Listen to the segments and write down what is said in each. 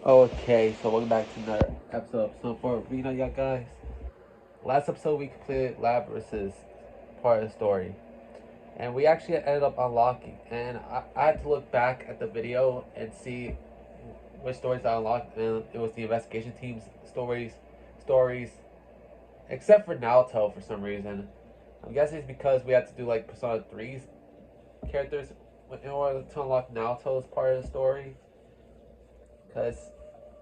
Okay, so welcome back to another episode 4 of Reno, y'all guys. Last episode we completed Labrys's part of the story, and we actually ended up unlocking. And I had to look back at the video and see which stories I unlocked, and it was the investigation team's stories, except for Naoto for some reason. I'm guessing it's because we had to do like Persona 3's characters in order to unlock Naoto's part of the story. Because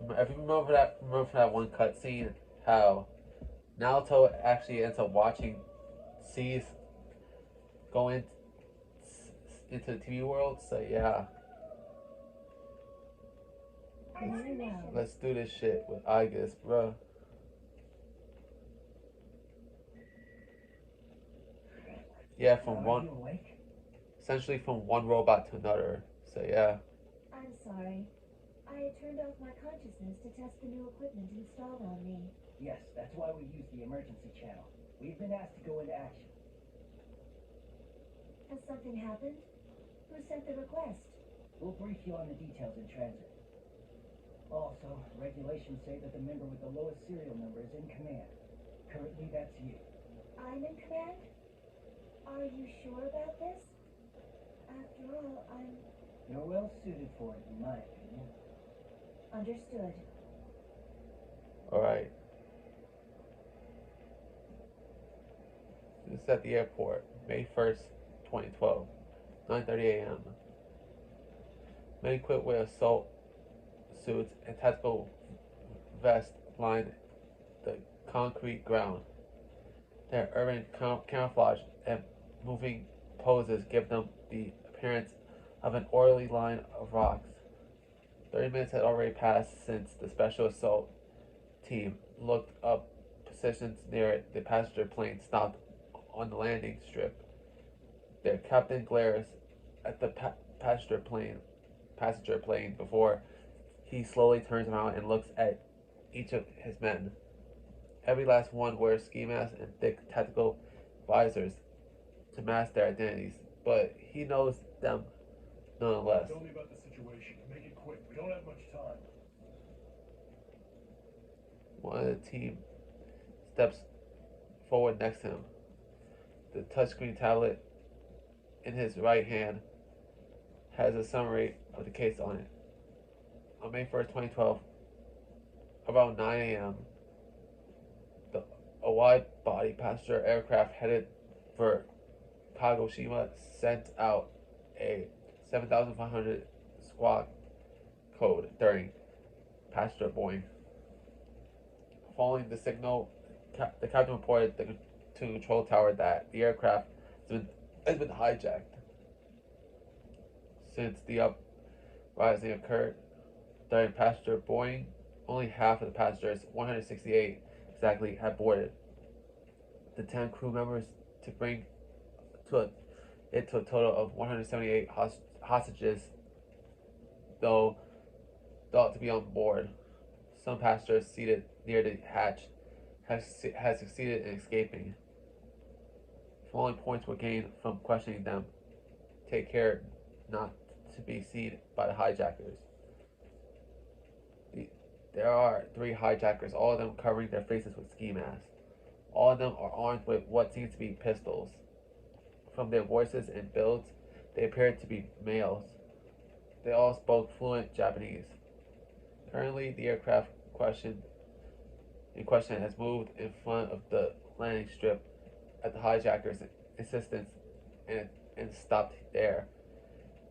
if you remember that one cutscene, how Naruto actually ends up watching C's go into the TV world. So yeah, let's do this shit with Igus, bro. Yeah, essentially from one robot to another. So yeah. I'm sorry. I turned off my consciousness to test the new equipment installed on me. Yes, that's why we use the emergency channel. We've been asked to go into action. Has something happened? Who sent the request? We'll brief you on the details in transit. Also, regulations say that the member with the lowest serial number is in command. Currently, that's you. I'm in command? Are you sure about this? After all, I'm... You're well suited for it, in my opinion. Understood. Alright. This is at the airport, May 1st, 2012, 9:30 a.m. Men equipped with assault suits and tactical vests line the concrete ground. Their urban camouflage and moving poses give them the appearance of an orderly line of rocks. 30 minutes had already passed since the special assault team looked up positions near the passenger plane stopped on the landing strip. Their captain glares at the passenger plane before he slowly turns around and looks at each of his men. Every last one wears ski masks and thick tactical visors to mask their identities, but he knows them nonetheless. Tell me about the situation. Make it quick. We don't have much time. One of the team steps forward next to him. The touchscreen tablet in his right hand has a summary of the case on it. On May 1st, 2012, around 9 a.m., a wide-body passenger aircraft headed for Kagoshima sent out a 7,500 squawk code during passenger boarding. Following the signal, the captain reported to the control tower that the aircraft has been hijacked. Since the uprising occurred during passenger boarding, only half of the passengers, 168 exactly, had boarded. The 10 crew members to bring it to a total of 178 hostages, though thought to be on board. Some passengers seated near the hatch has succeeded in escaping. Following points were gained from questioning them. Take care not to be seen by the hijackers. There are 3 hijackers, all of them covering their faces with ski masks. All of them are armed with what seems to be pistols. From their voices and builds, they appeared to be males. They all spoke fluent Japanese. Currently, the aircraft in question has moved in front of the landing strip at the hijackers' insistence and stopped there.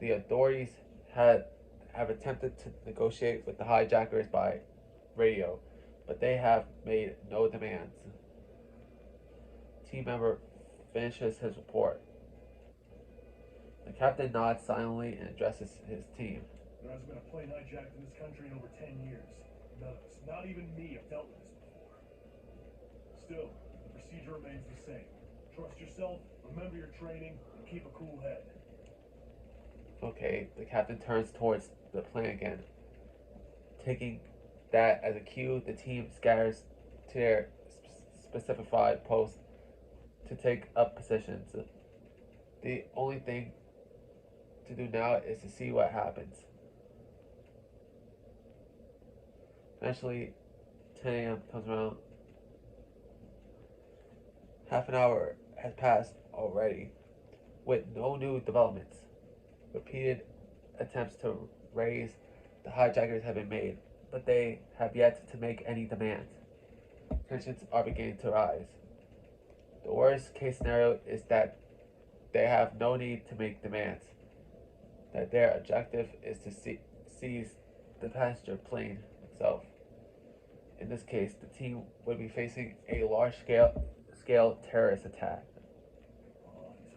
The authorities have attempted to negotiate with the hijackers by radio, but they have made no demands. Team member finishes his report. The captain nods silently and addresses his team. There hasn't been a plane hijacked in this country in over 10 years. None of us, not even me, have dealt with this before. Still, the procedure remains the same. Trust yourself, remember your training, and keep a cool head. Okay, the captain turns towards the plane again. Taking that as a cue, the team scatters to their specified posts to take up positions. The only thing to do now is to see what happens. Eventually, 10 a.m. comes around. Half an hour has passed already, with no new developments. Repeated attempts to raise the hijackers have been made, but they have yet to make any demands. Tensions are beginning to rise. The worst case scenario is that they have no need to make demands, that their objective is to seize the passenger plane itself. In this case, the team would be facing a large scale terrorist attack.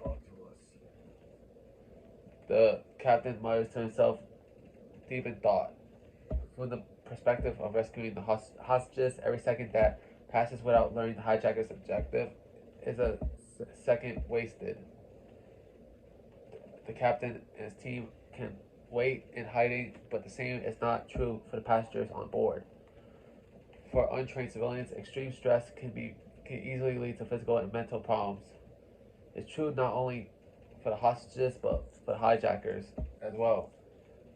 Talk to us. The captain mutters to himself, deep in thought. From the perspective of rescuing the hostages, every second that passes without learning the hijacker's objective is a second wasted. The captain and his team can wait in hiding, but the same is not true for the passengers on board. For untrained civilians, extreme stress can easily lead to physical and mental problems. It's true not only for the hostages but for the hijackers as well.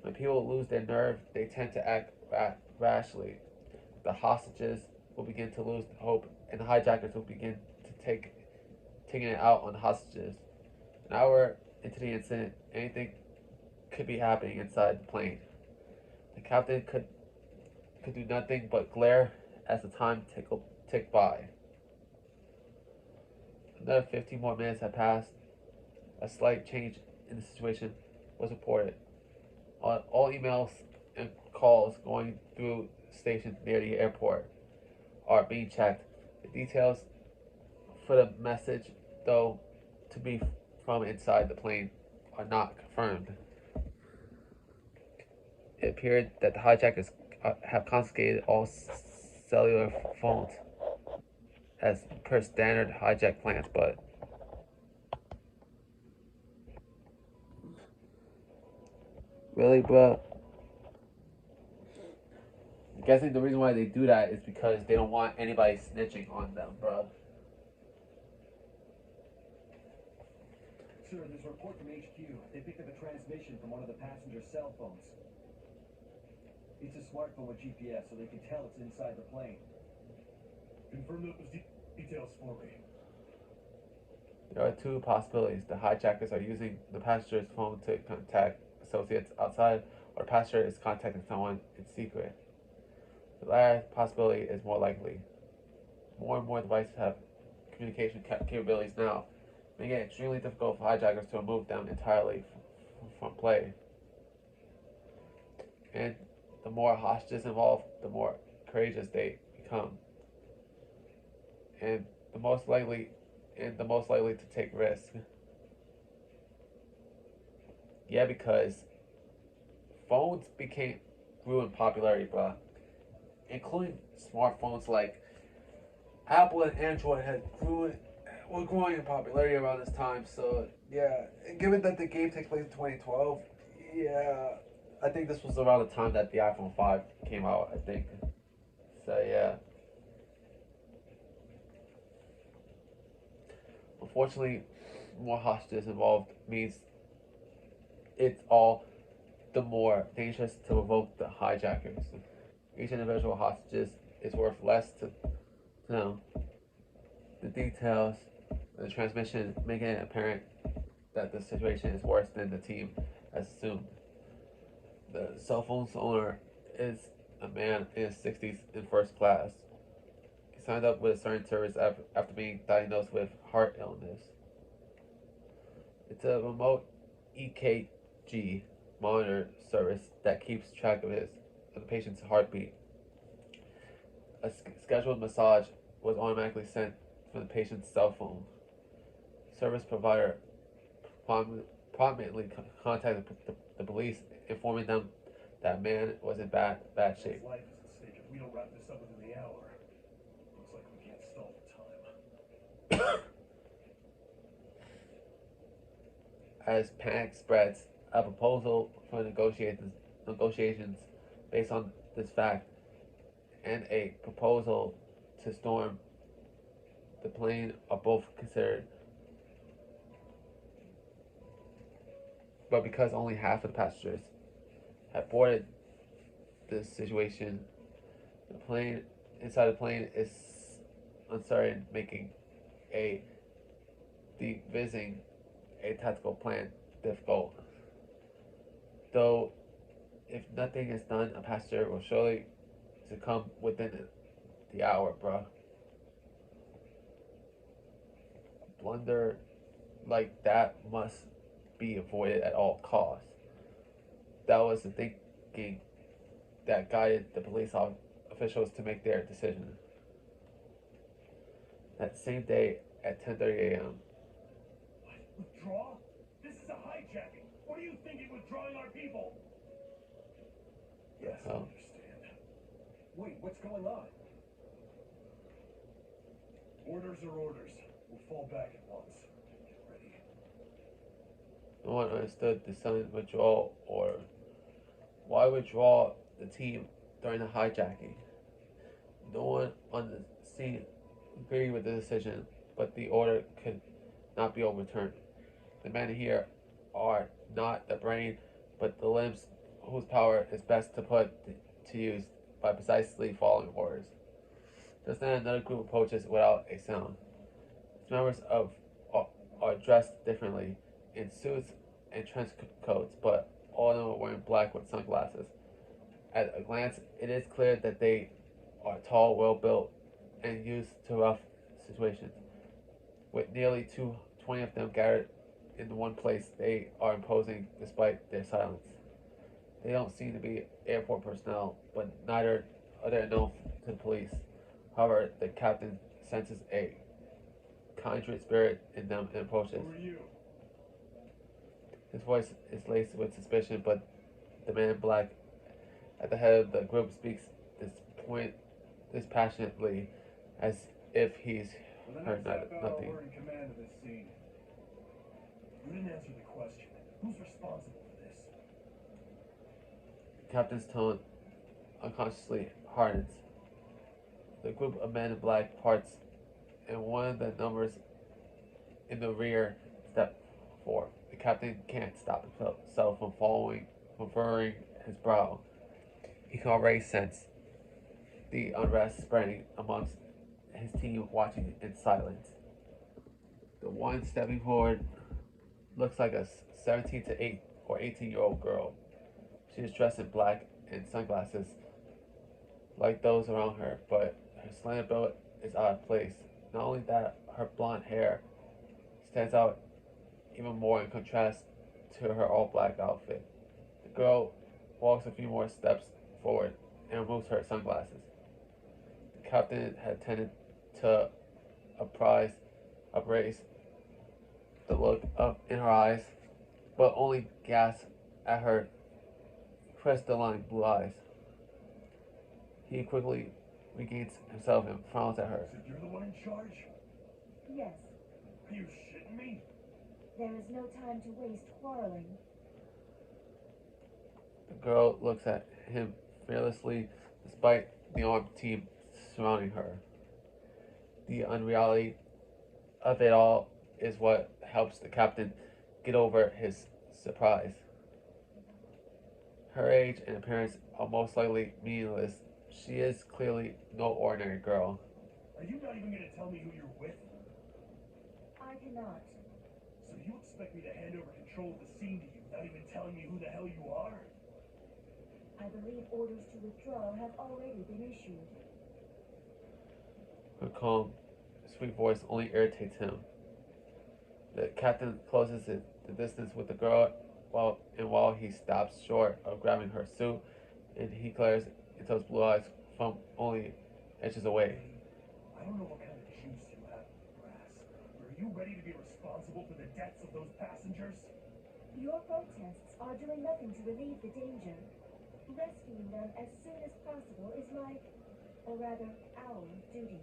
When people lose their nerve, they tend to act rashly. The hostages will begin to lose hope, and the hijackers will begin to taking it out on the hostages. An hour into the incident, anything could be happening inside the plane. The captain could do nothing but glare as the time ticked by. Another 15 more minutes had passed. A slight change in the situation was reported. All emails and calls going through stations near the airport are being checked. The details for the message, though to be from inside the plane, are not confirmed. It appeared that the hijackers have confiscated all cellular phones as per standard hijack plans, but really, bro, I'm guessing the reason why they do that is because they don't want anybody snitching on them, bro. Sir, there's a report from HQ. They picked up a transmission from one of the passenger cell phones. It's a smartphone with GPS, so they can tell it's inside the plane. Confirm those details for me. There are two possibilities. The hijackers are using the passenger's phone to contact associates outside, or the passenger is contacting someone in secret. The latter possibility is more likely. More and more devices have communication capabilities now, making it extremely difficult for hijackers to remove them entirely from play. And the more hostages involved, the more courageous they become, and the most likely to take risks. Yeah, because phones grew in popularity, bro, including smartphones like Apple and Android were growing in popularity around this time. So yeah, given that the game takes place in 2012, yeah, I think this was around the time that the iPhone 5 came out. I think. So yeah. Unfortunately, more hostages involved means it's all the more dangerous to revoke the hijackers. Each individual hostage is worth less to know. The details of the transmission making it apparent that the situation is worse than the team has assumed. The cell phone's owner is a man in his 60s in first class. He signed up with a certain service after being diagnosed with heart illness. It's a remote EKG monitor service that keeps track of the patient's heartbeat. A scheduled massage was automatically sent from the patient's cell phone. Service provider promptly contacted the police, informing them that man was in bad shape. His life is at stake if we don't wrap this up within the hour. Looks like we can't stall for time. As panic spreads, a proposal for negotiations based on this fact and a proposal to storm the plane are both considered. But because only half of the passengers had boarded, the situation The plane inside the plane is uncertain, making a devising a tactical plan difficult. Though, if nothing is done, a passenger will surely succumb within the hour, bruh. Blunder like that must be avoided at all costs. That was the thinking that guided the police officials to make their decision. That same day at 10:30 a.m. What? Withdraw? This is a hijacking. What are you thinking withdrawing our people? Yes, I don't understand. Wait, what's going on? Orders are orders. We'll fall back at once. Get ready. No one understood the sudden withdrawal or why withdraw the team during the hijacking. No one on the scene agreed with the decision, but the order could not be overturned. The men here are not the brain, but the limbs whose power is best to put to use by precisely following orders. Just then, another group approaches without a sound. Its members are dressed differently in suits and trench coats, but all of them are wearing black with sunglasses. At a glance, it is clear that they are tall, well built, and used to rough situations. With nearly 220 of them gathered in one place, they are imposing despite their silence. They don't seem to be airport personnel, but neither are they known to the police. However, the captain senses a kindred spirit in them and approaches. Who are you? His voice is laced with suspicion, but the man in black at the head of the group speaks dispassionately, as if he's For the heard next half hour, nothing. we're in command of this scene. You didn't answer the question. Who's responsible for this? The captain's tone unconsciously hardens. The group of men in black parts, and one of the numbers in the rear step forward. The captain can't stop himself from furrowing his brow. He can already sense the unrest spreading amongst his team watching in silence. The one stepping forward looks like a 17 to 8 or 18-year-old girl. She is dressed in black and sunglasses like those around her, but her slender build is out of place. Not only that, her blonde hair stands out even more in contrast to her all black outfit. The girl walks a few more steps forward and removes her sunglasses. The captain had tended to upraise the look up in her eyes, but only gasped at her crystalline blue eyes. He quickly regains himself and frowns at her. So you're the one in charge? Yes, Are you shitting me? there is no time to waste quarreling. The girl looks at him fearlessly despite the armed team surrounding her. The unreality of it all is what helps the captain get over his surprise. Her age and appearance are most likely meaningless. She is clearly no ordinary girl. Are you not even gonna tell me who you're with? I cannot. So you expect me to hand over control of the scene to you without even telling me who the hell you are? I believe orders to withdraw have already been issued. Her calm, sweet voice only irritates him. The captain closes the distance with the girl while he stops short of grabbing her suit, and he glares into his blue eyes from only inches away. I don't know what kind of juice you have in the grass, but are you ready to be responsible for the deaths of those passengers? Your protests are doing nothing to relieve the danger. Rescuing them as soon as possible is my, or rather, our duty.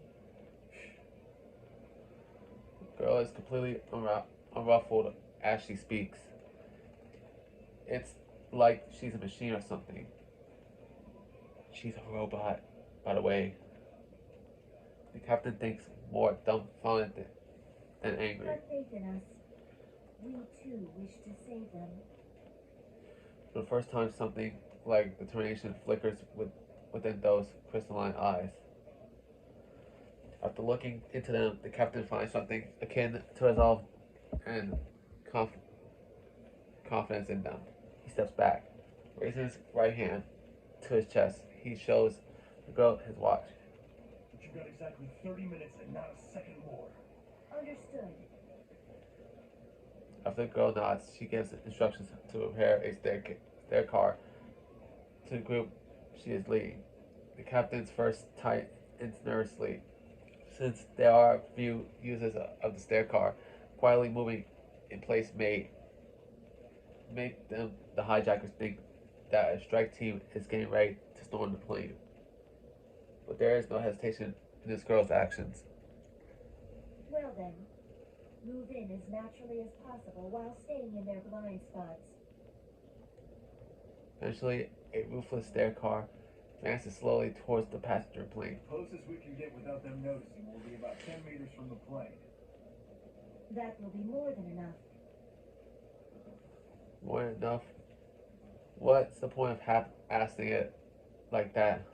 The girl is completely unruffled as she speaks. It's like she's a machine or something. She's a robot, by the way. The captain thinks more dumbfounded than angry. Have faith in us. We too wish to save them. For the first time, something like determination flickers within those crystalline eyes. After looking into them, the captain finds something akin to resolve and conf- confidence in them. He steps back, raises his right hand to his chest. He shows the girl his watch. But you got exactly 30 minutes and not a second more. Understood. After the girl nods, she gives instructions to prepare a stair car to the group she is leading. The captain's first tightens nervously, since there are few users of the stair car. Quietly moving in place make them the hijackers think that a strike team is getting ready to storm the plane. But there is no hesitation in this girl's actions. Well then, move in as naturally as possible while staying in their blind spots. Eventually, a roofless stair car advances slowly towards the passenger plane. Closest we can get without them noticing will be about 10 meters from the plane. That will be more than enough. More than enough. What's the point of asking it like that?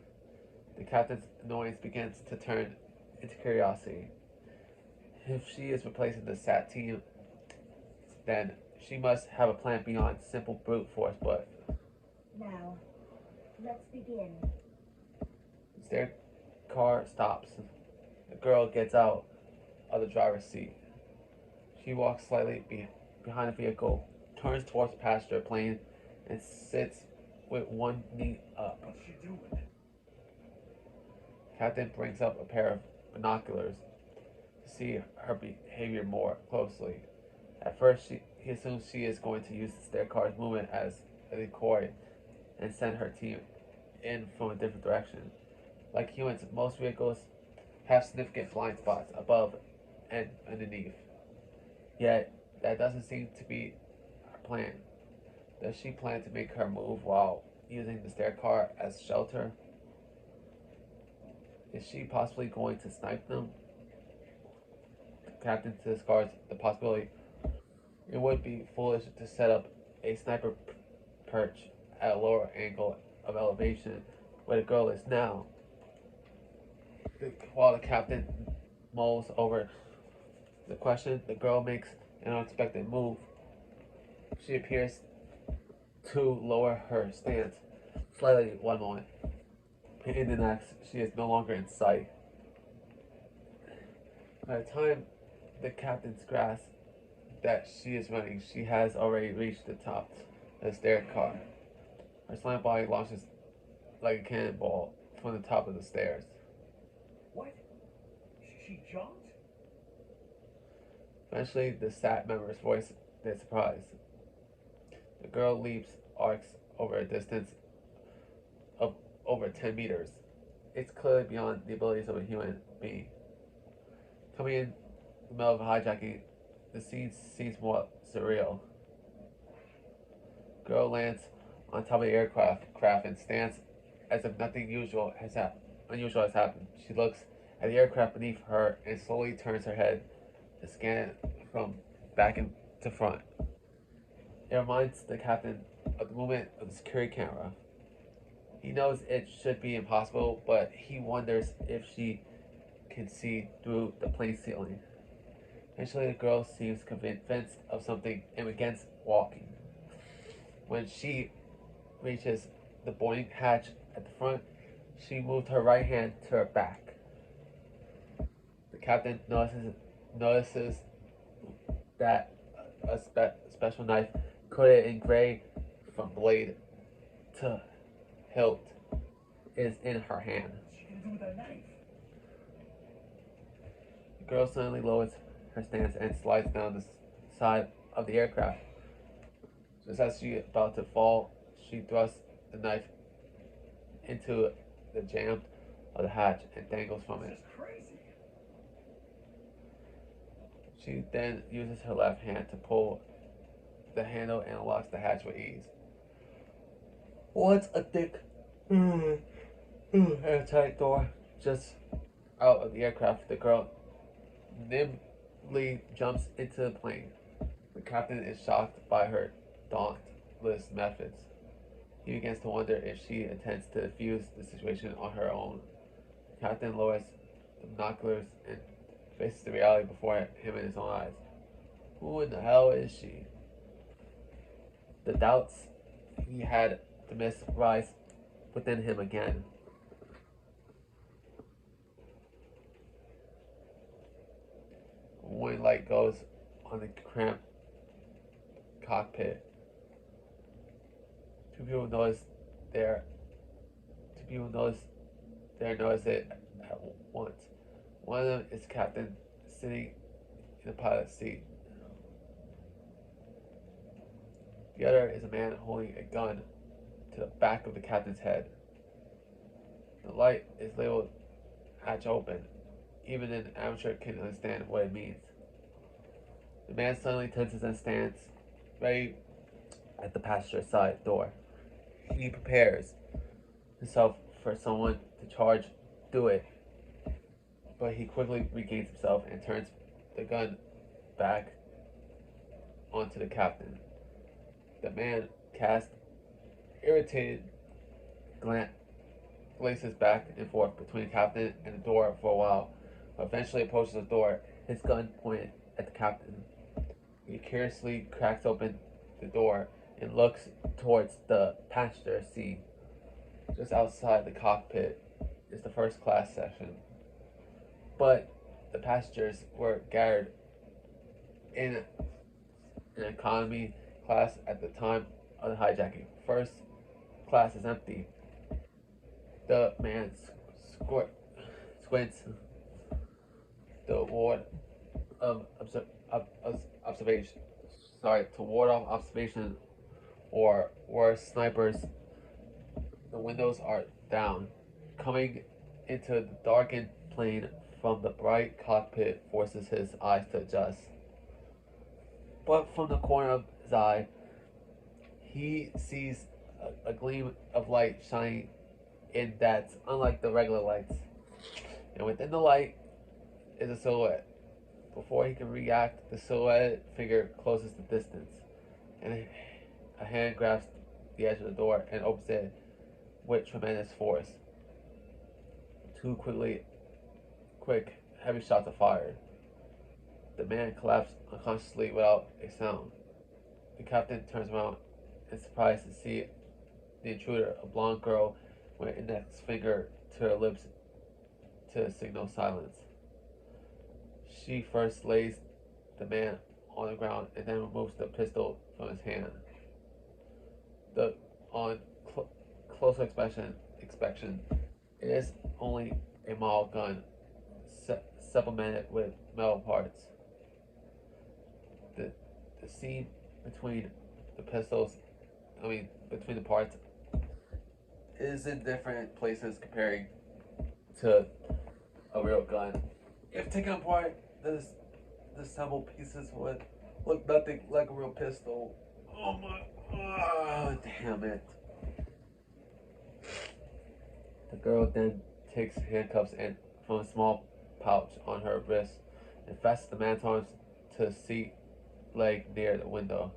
The captain's annoyance begins to turn into curiosity. If she is replacing the SAT team, then she must have a plan beyond simple brute force, but Now, let's begin. the stair car stops. The girl gets out of the driver's seat. She walks slightly behind the vehicle, turns towards the passenger plane, and sits with one knee up. What's she doing? Captain brings up a pair of binoculars to see her behavior more closely. At first, he assumes she is going to use the stair car's movement as a decoy and send her team in from a different direction. Like humans, most vehicles have significant blind spots above and underneath. Yet, that doesn't seem to be her plan. Does she plan to make her move while using the stair car as shelter? Is she possibly going to snipe them? The captain discards the possibility. It would be foolish to set up a sniper perch at a lower angle of elevation where the girl is now. While the captain mulls over the question, the girl makes an unexpected move. She appears to lower her stance slightly one moment. In the next, she is no longer in sight. By the time the captain's grasp that she is running, she has already reached the top of the stair car. Her slant body launches like a cannonball from the top of the stairs. What? She jumped? Eventually, the SAT member's voice their surprise. The girl leaps arcs over a distance of over 10 meters. It's clearly beyond the abilities of a human being. Coming in the middle of a hijacking, the scene seems more surreal. Girl lands on top of the aircraft and stands as if nothing unusual has happened. She looks at the aircraft beneath her and slowly turns her head to scan it from back to front. It reminds the captain of the movement of the security camera. He knows it should be impossible, but he wonders if she can see through the plane ceiling. Eventually, the girl seems convinced of something and begins walking. When she reaches the boarding hatch at the front, she moved her right hand to her back. The captain notices that a special knife coated in gray from blade to hilt is in her hand. What's she gonna do with that knife? The girl suddenly lowers her stance and slides down the side of the aircraft. Just as she is about to fall, she thrusts the knife into the jamb of the hatch and dangles from This it. is crazy. She then uses her left hand to pull the handle and unlocks the hatch with ease. Once a thick airtight door just out of the aircraft, the girl nimbly jumps into the plane. The captain is shocked by her dauntless methods. he begins to wonder if she intends to defuse the situation on her own. Captain lowers the binoculars and faces the reality before him in his own eyes. Who in the hell is she? The doubts he had dismissed rise within him again. When light goes on the cramped cockpit, two people notice there. Two people notice it at once. One of them is Captain sitting in the pilot's seat. The other is a man holding a gun to the back of the captain's head. The light is labeled hatch open. Even an amateur can understand what it means. The man suddenly tenses and stands ready at the passenger side door. He prepares himself for someone to charge through it, but he quickly regains himself and turns the gun back onto the captain. The man casts irritated glances back and forth between the captain and the door for a while, but eventually approaches the door, his gun pointed at the captain. He curiously cracks open the door and looks towards the passenger seat. Just outside the cockpit is the first class section, but the passengers were gathered in an economy class at the time of the hijacking. First class is empty. The man squints the ward of observation. Sorry, to ward off observation or worse, snipers. The windows are down. Coming into the darkened plane from the bright cockpit forces his eyes to adjust. But from the corner of his eye, he sees a gleam of light shining in that's unlike the regular lights. And within the light is a silhouette. Before he can react, the silhouetted figure closes the distance, and a hand grabs the edge of the door and opens it with tremendous force. Two quick, heavy shots are fired. The man collapsed unconsciously without a sound. The captain turns around and is surprised to see the intruder, a blonde girl with an index finger to her lips to signal silence. She first lays the man on the ground and then removes the pistol from his hand. On closer inspection, it is only a model gun supplemented with metal parts. The seam between the between the parts is in different places comparing to a real gun. If taken apart, the assembled pieces would look nothing like a real pistol. Oh my, damn it. The girl then takes handcuffs and from a small pouch on her wrist and fastens the man's arms to a seat leg near the window.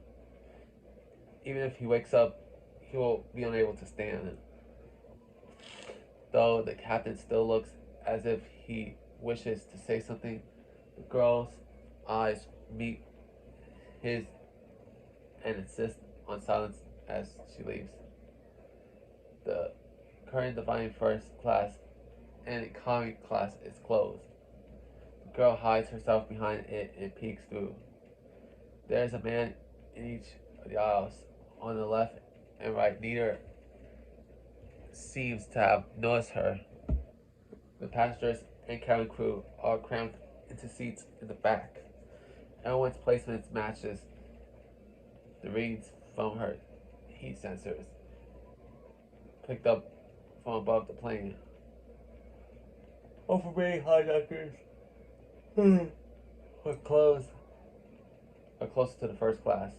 Even if he wakes up, he will be unable to stand. Though the captain still looks as if he wishes to say something, the girl's eyes meet his and insist on silence as she leaves. The current dividing first class and economy class is closed. The girl hides herself behind it and peeks through. There is a man in each of the aisles. On the left and right, neither seems to have noticed her. The passengers and cabin crew are crammed into seats in the back. Everyone's placement matches the readings from her heat sensors picked up from above the plane. Overrated hijackers are close to the first class.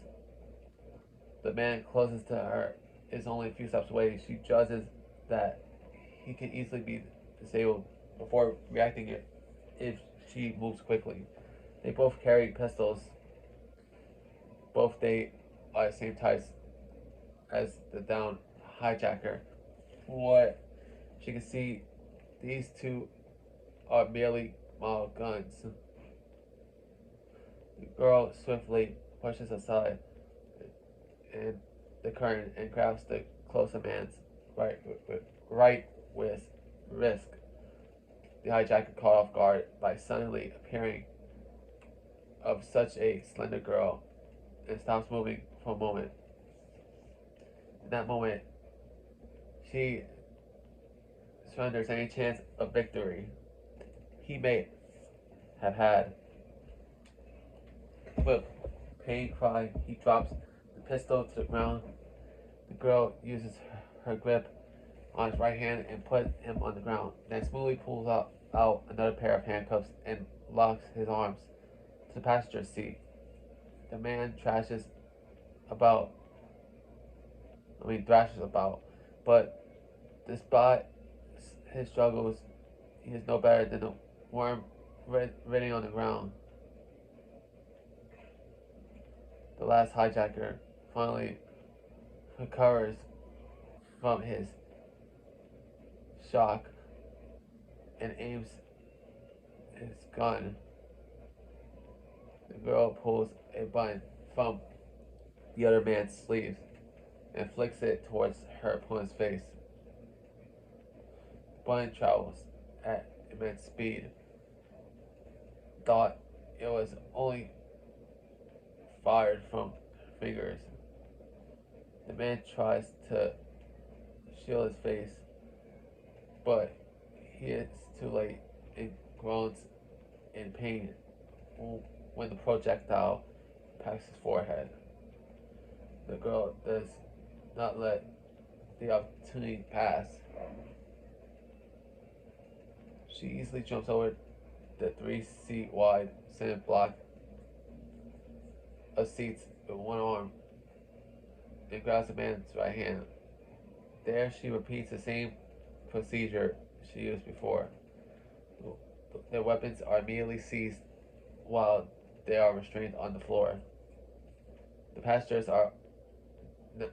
The man closest to her is only a few steps away. She judges that he can easily be disabled before reacting if she moves quickly. They both carry pistols. Both they are the same types as the downed hijacker. What she can see, these two are merely model guns. The girl swiftly pushes aside and the curtain and grabs the closer man's right wrist. The hijacker caught off guard by suddenly appearing of such a slender girl and stops moving for a moment. In that moment, she surrenders any chance of victory he may have had. With a pain cry, he drops the pistol to the ground. The girl uses her grip on his right hand and puts him on the ground, then smoothly pulls out another pair of handcuffs and locks his arms to the passenger seat. The man about, thrashes about, but despite his struggles, he is no better than a worm writhing on the ground. The last hijacker finally recovers from his shock and aims his gun. The girl pulls a button from the other man's sleeve and flicks it towards her opponent's face. The button travels at immense speed. Thought it was only fired from her fingers. The man tries to shield his face, but he is too late and groans in pain when the projectile impacts his forehead. The girl does not let the opportunity pass. She easily jumps over the 3-seat wide cement block of seats with one arm and grabs the man's right hand. There she repeats the same procedure she used before. Their weapons are immediately seized while they are restrained on the floor. The passengers are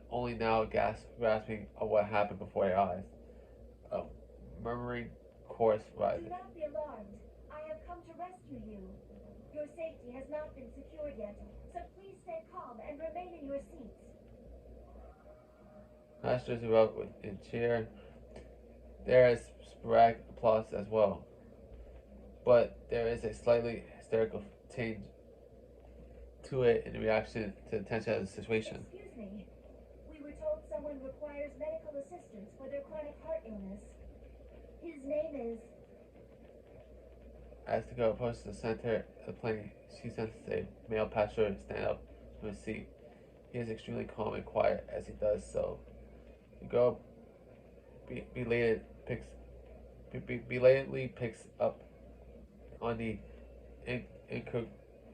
only now grasping of what happened before their eyes. A murmuring chorus rises. Do not be alarmed. I have come to rescue you. Your safety has not been secured yet, so please stay calm and remain in your seats. Passengers erupt in cheer. There is sporadic applause as well, but there is a slightly hysterical tinge to it in reaction to the tension of the situation. Excuse me. We were told someone requires medical assistance for their chronic heart illness. His name is... As the girl approaches the center of the plane, she senses a male passenger stand up from his seat. He is extremely calm and quiet as he does so. The girl belatedly picks up on the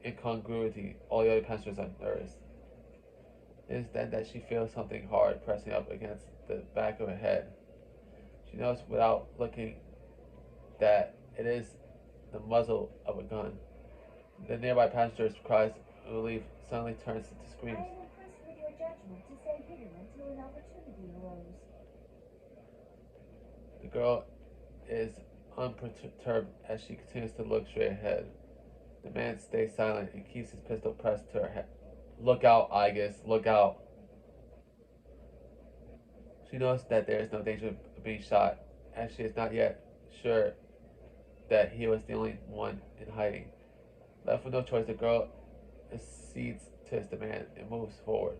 incongruity all the other passengers are noticed. It is then that she feels something hard pressing up against the back of her head. She knows without looking that it is the muzzle of a gun. The nearby passenger's cries of relief suddenly turns into screams. I am impressed with your judgment to stay hidden until an opportunity arose. The girl is unperturbed as she continues to look straight ahead. The man stays silent and keeps his pistol pressed to her head. Look out, Igus, look out. She knows that there is no danger of being shot, as she is not yet sure that he was the only one in hiding. Left with no choice, the girl accedes to his demand and moves forward.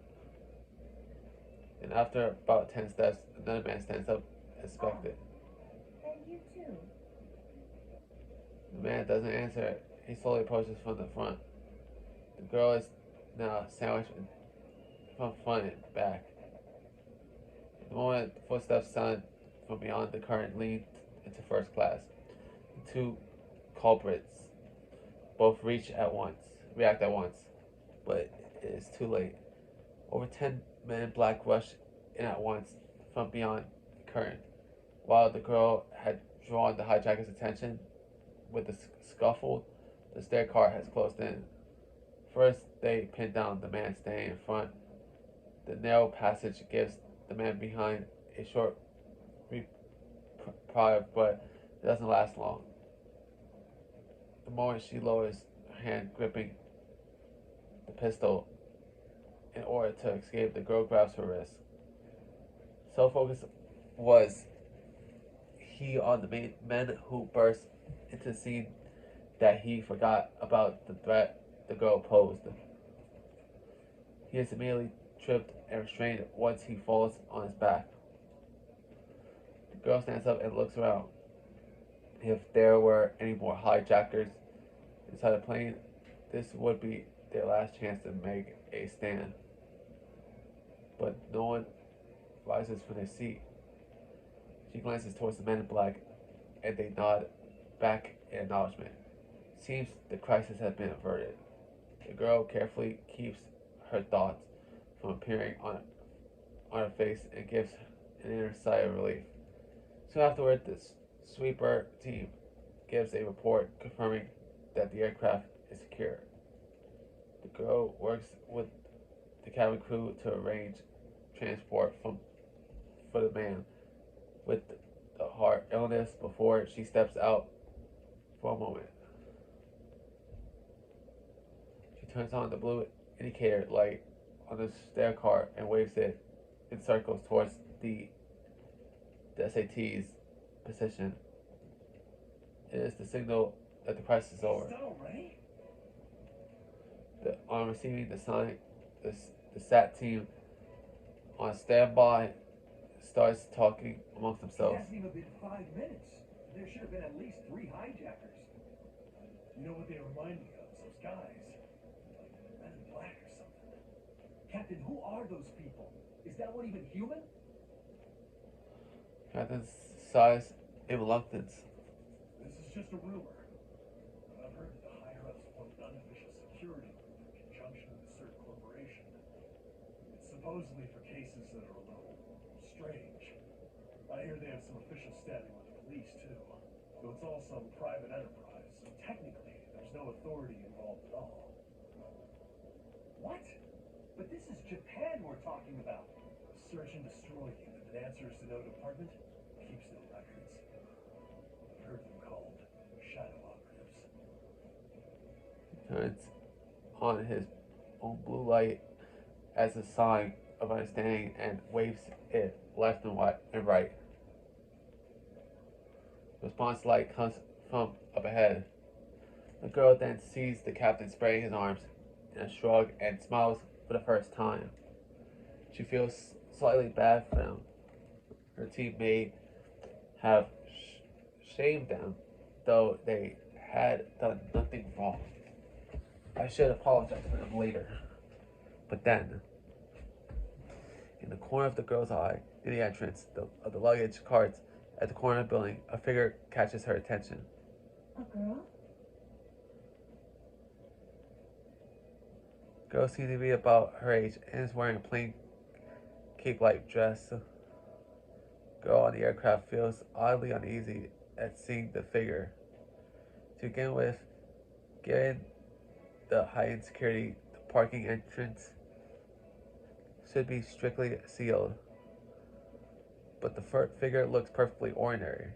And after about 10 steps, another man stands up as expected. And you too. The man doesn't answer. He slowly approaches from the front. The girl is now sandwiched from front and back. The moment the footsteps sound from beyond the curtain lean into first class. The two culprits both react at once, but it is too late. Over 10 men in black rush in at once from beyond the curtain. While the girl had drawn the hijacker's attention with the scuffle, the stair car has closed in. First, they pin down the man standing in front. The narrow passage gives the man behind a short reprieve, but it doesn't last long. The moment she lowers her hand gripping the pistol in order to escape, the girl grabs her wrist. So focused was he on the men who burst into the scene that he forgot about the threat the girl posed. He is immediately tripped and restrained once he falls on his back. The girl stands up and looks around. If there were any more hijackers inside the plane, this would be their last chance to make a stand. But no one rises from their seat. She glances towards the men in black, and they nod back in acknowledgement. Seems the crisis has been averted. The girl carefully keeps her thoughts from appearing on her face and gives an inner sigh of relief. Soon afterward, the sweeper team gives a report confirming that the aircraft is secure. The girl works with the cabin crew to arrange transport for the man with the heart illness before she steps out for a moment. She turns on the blue indicator light on the stair car and waves it in circles towards the SAT's position. It is the signal that the crisis is over. On receiving the sign, the SAT team on standby starts talking amongst themselves. It hasn't even been 5 minutes. There should have been at least 3 hijackers. You know what they remind me of? Those guys. Like Men in Black or something. Captain, who are those people? Is that one even human? Captain sighs in reluctance. This is just a rumor. But I've heard that the higher-ups want unofficial security in conjunction with a certain corporation. It's supposedly for cases that are a little strange. I hear they have some official standing with the police, too. Though it's all some private enterprise, so technically there's no authority involved at all. What? But this is Japan we're talking about. A search and destroy unit that answers to no department, keeps no records. I've heard them called shadow operatives. Turns on his own blue light as a sign of understanding and waves it left and right. Response light comes from up ahead. The girl then sees the captain spraying his arms in a shrug and smiles for the first time. She feels slightly bad for them. Her team may have shamed them, though they had done nothing wrong. I should apologize for them later. But then, in the corner of the girl's eye, in the entrance of the luggage carts at the corner of the building, a figure catches her attention. A girl? Girl seems to be about her age and is wearing a plain cape-like dress. Girl on the aircraft feels oddly uneasy at seeing the figure. To begin with, given the heightened security, the parking entrance should be strictly sealed. But the figure looks perfectly ordinary.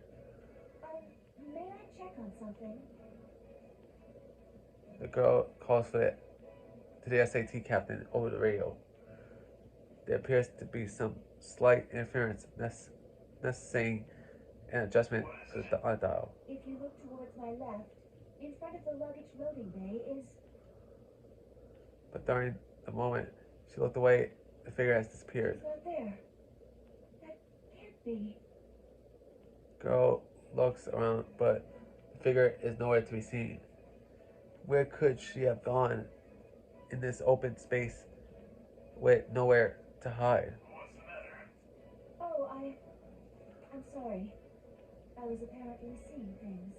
May I check on something? The girl calls to the SAT captain over the radio. There appears to be some slight interference necessitating an adjustment on the dial. If you look towards my left, in front of the luggage loading bay is... But during the moment she looked away, the figure has disappeared. It's not there. That can't be. Girl looks around, but the figure is nowhere to be seen. Where could she have gone in this open space with nowhere to hide? What's the matter? Oh, I'm sorry. I was apparently seeing things.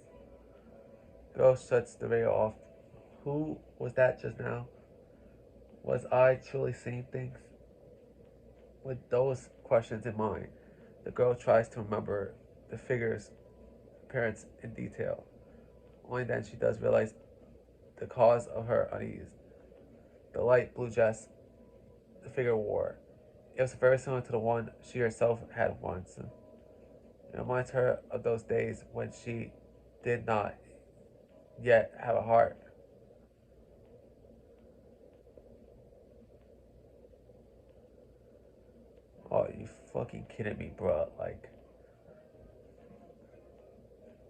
Girl shuts the radio off. Who was that just now? Was I truly seeing things? With those questions in mind, the girl tries to remember the figure's appearance in detail. Only then she does realize the cause of her unease. The light blue dress the figure wore. It was very similar to the one she herself had once. It reminds her of those days when she did not yet have a heart. Oh, you fucking kidding me, bro? Like,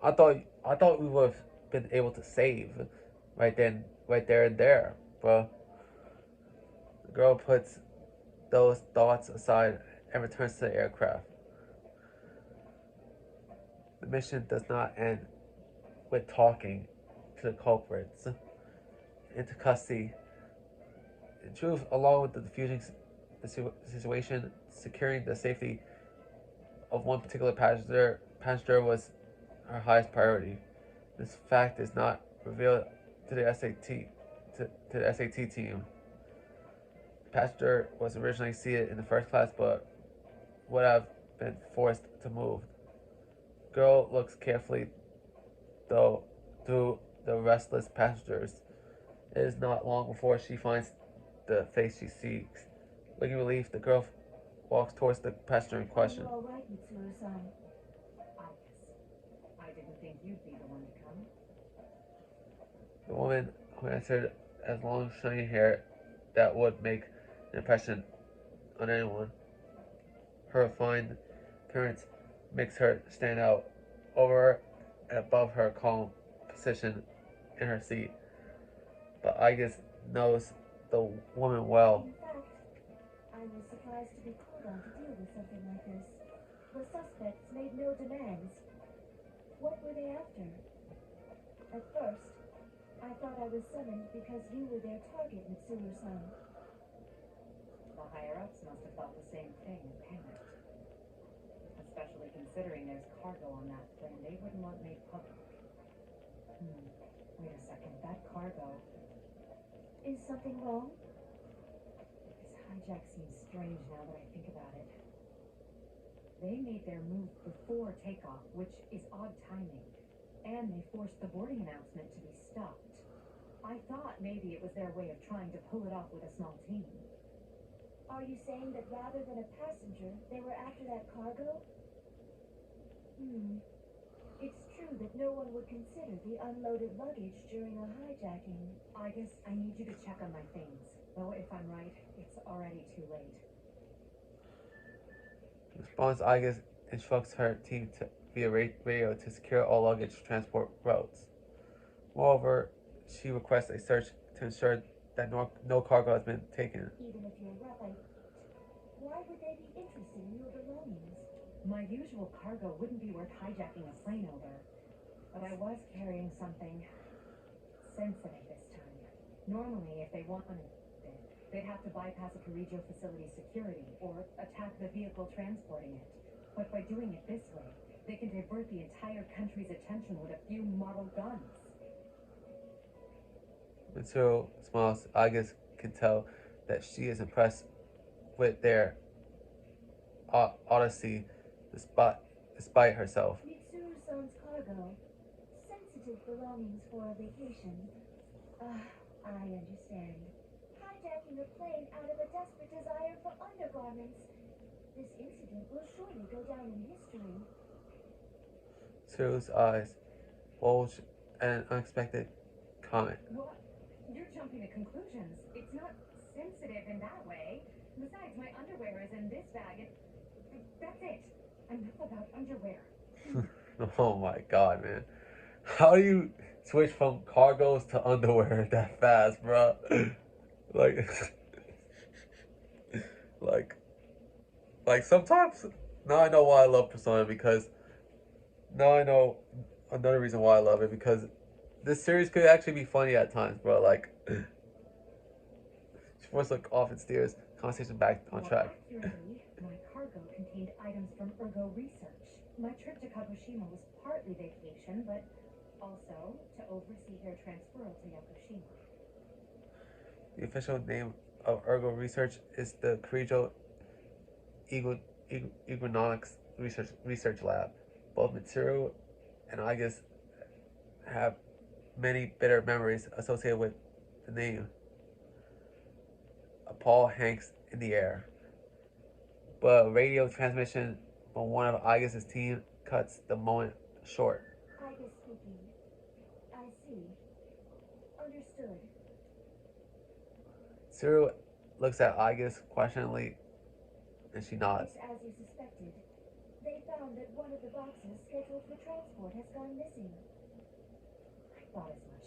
I thought we would have been able to save right there and there, bro. The girl puts those thoughts aside and returns to the aircraft. The mission does not end with talking to the culprits into custody. In truth, along with the diffusing the situation, securing the safety of one particular passenger was her highest priority. This fact is not revealed to the to the SAT team. The passenger was originally seated in the first class, but would have been forced to move. Girl looks carefully though through the restless passengers. It is not long before she finds the face she seeks. Looking relief, the girl walks towards the passenger in Are question. you all right, Mitsuru-san? I didn't think you'd be the one to come. The woman who answered has long, shiny hair that would make an impression on anyone. Her refined appearance makes her stand out over and above her calm position in her seat. But Igus knows the woman well. In fact, I was surprised to be called on to deal with something like this. The suspects made no demands. What were they after? At first, I thought I was summoned because you were their target, Mitsuru-san. The higher-ups must have thought the same thing and panicked. Especially considering there's cargo on that plane they wouldn't want made public. Wait a second, that cargo... Is something wrong? This hijack seems strange now that I think about it. They made their move before takeoff, which is odd timing. And they forced the boarding announcement to be stopped. I thought maybe it was their way of trying to pull it off with a small team. Are you saying that rather than a passenger, they were after that cargo? It's true that no one would consider the unloaded luggage during a hijacking. I guess I need you to check on my things. Though if I'm right, it's already too late. In response, Igus instructs her team via radio to secure all luggage transport routes. Moreover, she requests a search to ensure that no cargo has been taken. Even if you're right, why would they be interested in your belongings? My usual cargo wouldn't be worth hijacking a plane over. But I was carrying something sensitive this time. Normally, if they wanted it, they'd have to bypass a Corregio facility security or attack the vehicle transporting it. But by doing it this way, they can divert the entire country's attention with a few model guns. Mitsuru smiles. Igus can tell that she is impressed with their odyssey despite herself. Mitsuru-san's cargo. Sensitive belongings for a vacation. I understand. Hijacking a plane out of a desperate desire for undergarments. This incident will surely go down in history. Mitsuru's eyes bulge at an unexpected comment. What? You're jumping to conclusions. It's not sensitive in that way. Besides, my underwear is in this bag, and that's it. Enough about underwear. Oh my god, man. How do you switch from cargos to underwear that fast, bro? like, like sometimes. Now I know why I love Persona, because now I know another reason why I love it, because this series could actually be funny at times, bro. Like, she first look off and steers conversation back on track. Accurately, my cargo contained items from Ergo Research. My trip to Kagoshima was partly vacation, but also to oversee their transferal to Yakushima. The official name of Ergo Research is the Corregio Economics Research Lab. Both Mitsuru and Igus have many bitter memories associated with the name. A pall hangs in the air. but radio transmission from one of Aigis' team cuts the moment short. Ida speaking. I see. Understood. Cyril looks at Aigis questioningly, and she nods. It's as you suspected. They found that one of the boxes scheduled for transport has gone missing. I thought as much.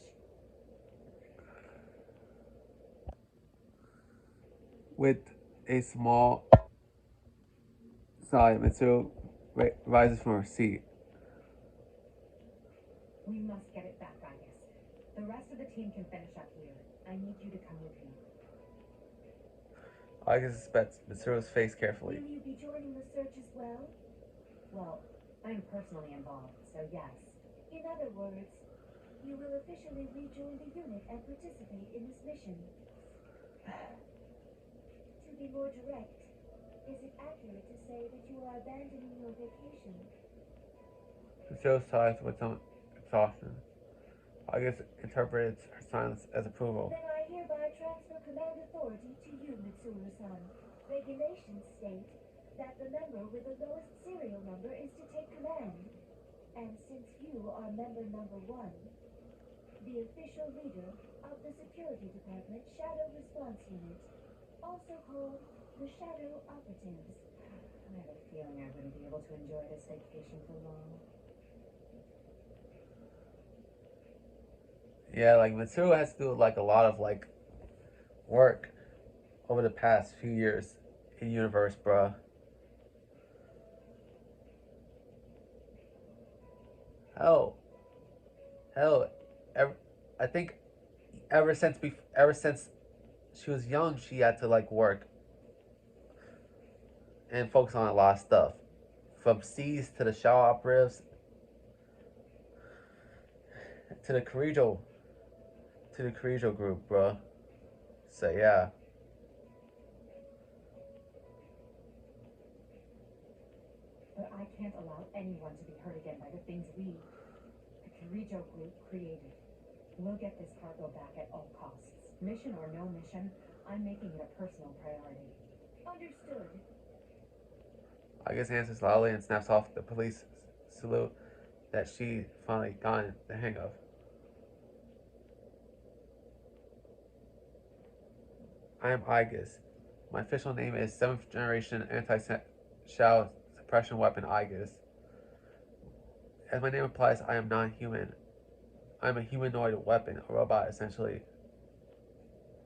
With a small sigh, Mitsuru rises from her seat. We must get it back, I guess. The rest of the team can finish up here. I need you to come with me. Aigis inspects Mitsuru's face carefully. Will you be joining the search as well? Well, I'm personally involved, so yes. In other words, you will officially rejoin the unit and participate in this mission. To be more direct, is it accurate to say that you are abandoning your vacation? Mitsuru sighs with some exhaustion. Aigis interprets her silence as approval. Then I hereby transfer command authority to you, Mitsuru-san. Regulations state that the member with the lowest serial number is to take command. And since you are member number 1, the official leader of the Security Department Shadow Response Unit, also called the Shadow Operatives. I have a feeling I wouldn't be able to enjoy this vacation for long. Yeah, like Mitsuru has to do like a lot of like work over the past few years in universe, bruh. Hell, hell, I think ever since she was young, she had to like work and focus on a lot of stuff, from C's to the Shaw operatives to the Karijo group, bruh. So yeah. But I can't allow anyone to be hurt again by the things we, the Kirijo group, created. We'll get this cargo back at all costs. Mission or no mission, I'm making it a personal priority. Understood. Aigis answers loudly and snaps off the police salute that she finally gotten the hang of. I am Aigis. My official name is 7th Generation Anti-Shao Suppression Weapon Aigis. As my name implies, I am non-human. I am a humanoid weapon, a robot essentially.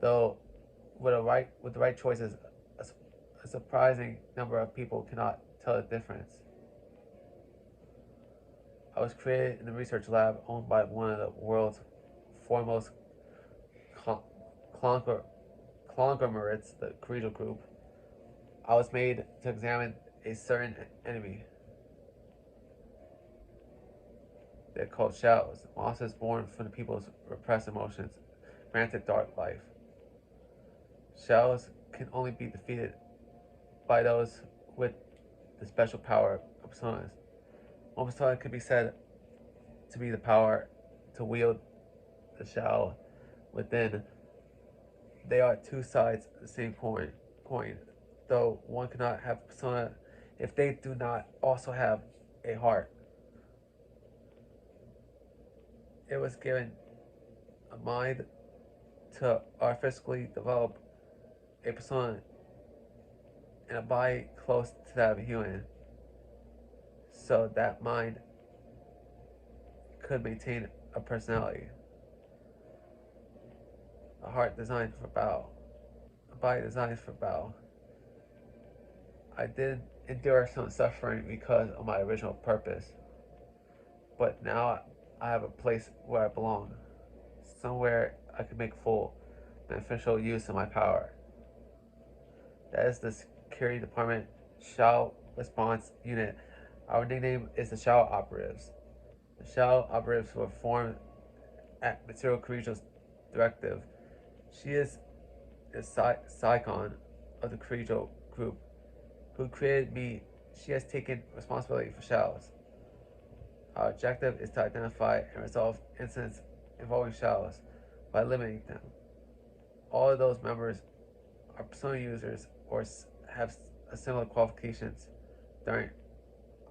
Though, with the right choices, a surprising number of people cannot tell the difference. I was created in the research lab owned by one of the world's foremost conglomerates, the Karijo Group. I was made to examine a certain enemy. They're called shadows, monsters born from the people's repressed emotions, granted dark life. Shadows can only be defeated by those with the special power of personas. One persona could be said to be the power to wield the shadow within. They are two sides of the same coin, though one cannot have a persona if they do not also have a heart. It was given a mind to artificially develop a persona and a body close to that of a human, so that mind could maintain a personality. A heart designed for Bao, a body designed for Bao. I did endure some suffering because of my original purpose, but now I have a place where I belong, somewhere I can make full, beneficial use of my power. That is the Security Department Shao Response Unit. Our nickname is the Shao Operatives. The Shao Operatives were formed at Material Karijo's directive. She is the Saikon of the Karijo group, who created me. She has taken responsibility for Shaos. Our objective is to identify and resolve incidents involving Shaos by eliminating them. All of those members are persona users or have similar qualifications during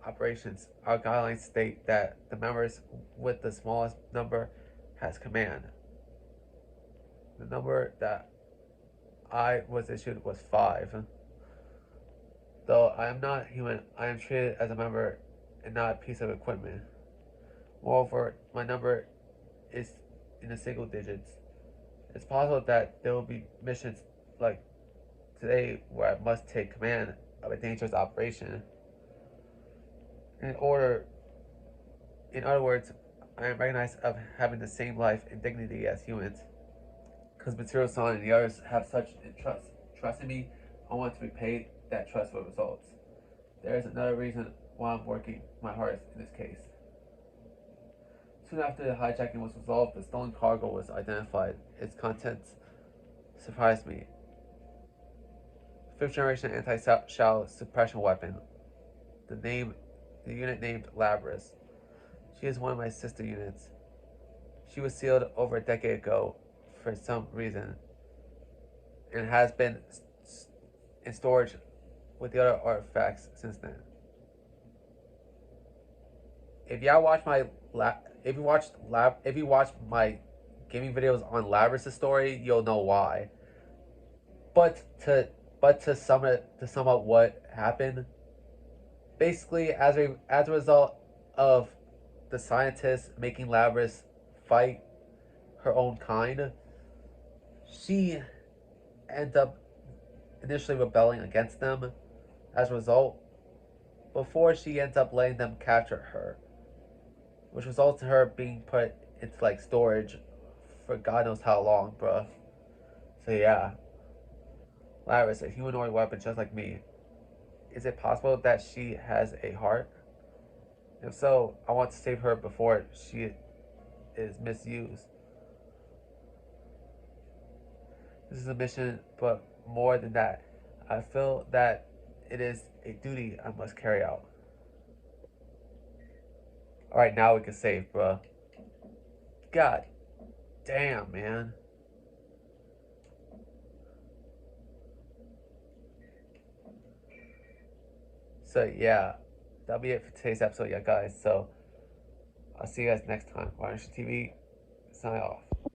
operations. Our guidelines state that the members with the smallest number has command. The number that I was issued was 5. Though I am not human, I am treated as a member and not a piece of equipment. Moreover, my number is in the single digits. It's possible that there will be missions like today where I must take command of a dangerous operation. In order, in other words, I am recognized of having the same life and dignity as humans. Because Material Son and the others have such trust in me, I want to repay that trust with results. There is another reason why I'm working my hardest in this case. Soon after the hijacking was resolved, the stolen cargo was identified. Its contents surprised me. 5th generation anti-shell suppression weapon. The unit named Labris. She is one of my sister units. She was sealed over a decade ago for some reason and has been in storage with the other artifacts since then. If y'all watch my if you watch my gaming videos on Labris' story, you'll know why. But to sum up what happened, basically as a result of the scientists making Labris fight her own kind, she ended up initially rebelling against them as a result, before she ends up letting them capture her, which results in her being put into like storage for God knows how long, bruh. So yeah, Laris, a humanoid weapon just like me. Is it possible that she has a heart? If so, I want to save her before she is misused. This is a mission, but more than that, I feel that it is a duty I must carry out. Alright, now we can save, bruh. God damn, man. So yeah, that'll be it for today's episode, yeah guys. So I'll see you guys next time. Orange TV, sign off.